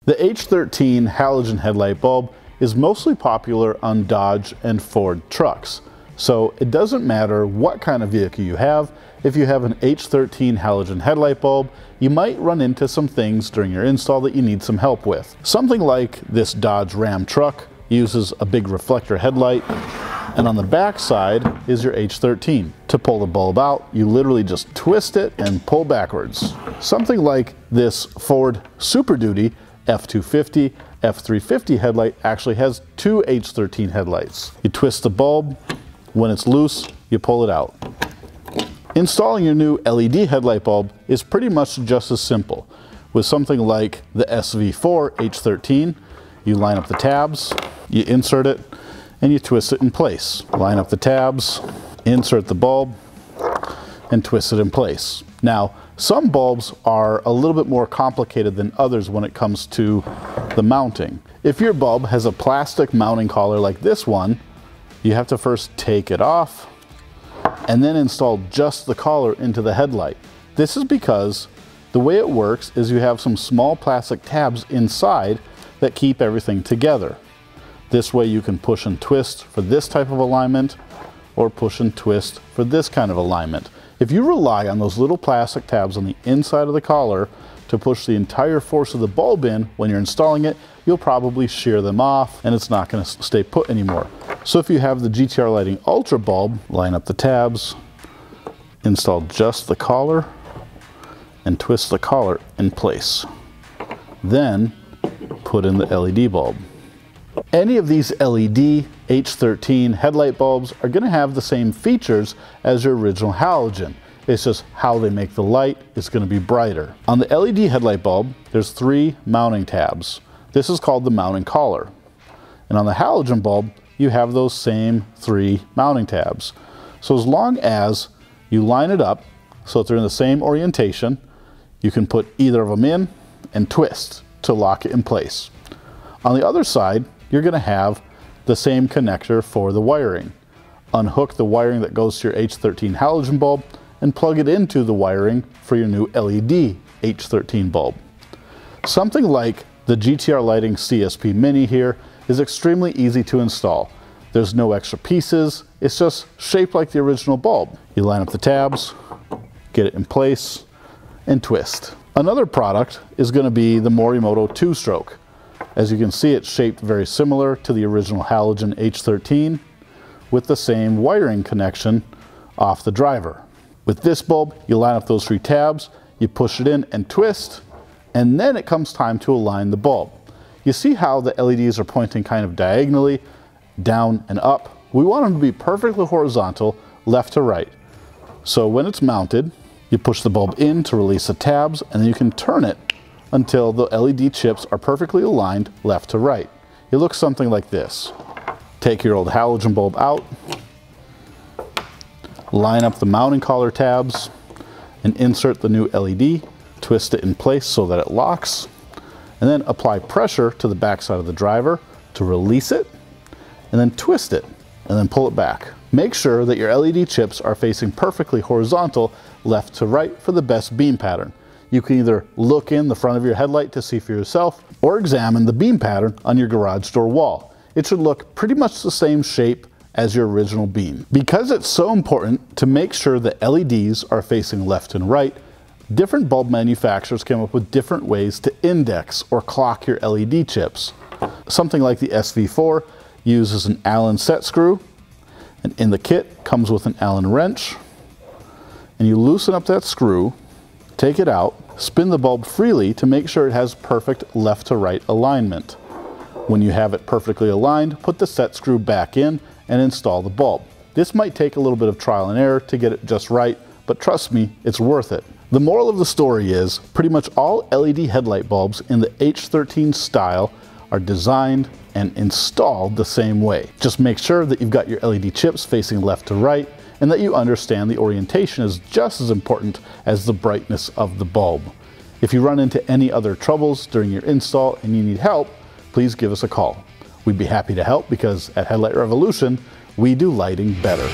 The H13 halogen headlight bulb is mostly popular on Dodge and Ford trucks. So it doesn't matter what kind of vehicle you have, if you have an H13 halogen headlight bulb, you might run into some things during your install that you need some help with. Something like this Dodge Ram truck uses a big reflector headlight, and on the back side is your H13. To pull the bulb out, you literally just twist it and pull backwards. Something like this Ford Super Duty F250, F350 headlight actually has two H13 headlights. You twist the bulb, when it's loose, you pull it out. Installing your new LED headlight bulb is pretty much just as simple. With something like the SV4 H13, you line up the tabs, you insert it, and you twist it in place. Line up the tabs, insert the bulb, and twist it in place. Now, some bulbs are a little bit more complicated than others when it comes to the mounting. If your bulb has a plastic mounting collar like this one, you have to first take it off and then install just the collar into the headlight. This is because the way it works is you have some small plastic tabs inside that keep everything together. This way you can push and twist for this type of alignment or push and twist for this kind of alignment. If you rely on those little plastic tabs on the inside of the collar to push the entire force of the bulb in when you're installing it, you'll probably shear them off and it's not going to stay put anymore. So if you have the GTR Lighting Ultra bulb, line up the tabs, install just the collar, and twist the collar in place. Then put in the LED bulb. Any of these LED H13 headlight bulbs are going to have the same features as your original halogen. It's just how they make the light is going to be brighter. On the LED headlight bulb, there's three mounting tabs. This is called the mounting collar. And on the halogen bulb, you have those same three mounting tabs. So as long as you line it up so that they're in the same orientation, you can put either of them in and twist to lock it in place. On the other side, you're going to have the same connector for the wiring. Unhook the wiring that goes to your H13 halogen bulb and plug it into the wiring for your new LED H13 bulb. Something like the GTR Lighting CSP Mini here is extremely easy to install. There's no extra pieces, it's just shaped like the original bulb. You line up the tabs, get it in place, and twist. Another product is going to be the Morimoto 2-stroke. As you can see, it's shaped very similar to the original halogen H13 with the same wiring connection off the driver. With this bulb, you line up those three tabs, you push it in and twist, and then it comes time to align the bulb. You see how the LEDs are pointing kind of diagonally, down and up? We want them to be perfectly horizontal, left to right. So when it's mounted, you push the bulb in to release the tabs, and then you can turn it until the LED chips are perfectly aligned left to right. It looks something like this. Take your old halogen bulb out, line up the mounting collar tabs, and insert the new LED, twist it in place so that it locks, and then apply pressure to the back side of the driver to release it, and then twist it, and then pull it back. Make sure that your LED chips are facing perfectly horizontal left to right for the best beam pattern. You can either look in the front of your headlight to see for yourself or examine the beam pattern on your garage door wall. It should look pretty much the same shape as your original beam. Because it's so important to make sure that LEDs are facing left and right, different bulb manufacturers came up with different ways to index or clock your LED chips. Something like the SV4 uses an Allen set screw, and in the kit comes with an Allen wrench, and you loosen up that screw, take it out, spin the bulb freely to make sure it has perfect left to right alignment. When you have it perfectly aligned, put the set screw back in and install the bulb. This might take a little bit of trial and error to get it just right, but trust me, it's worth it. The moral of the story is pretty much all LED headlight bulbs in the H13 style are designed and installed the same way. Just make sure that you've got your LED chips facing left to right and that you understand the orientation is just as important as the brightness of the bulb. If you run into any other troubles during your install and you need help, please give us a call. We'd be happy to help because at Headlight Revolution, we do lighting better.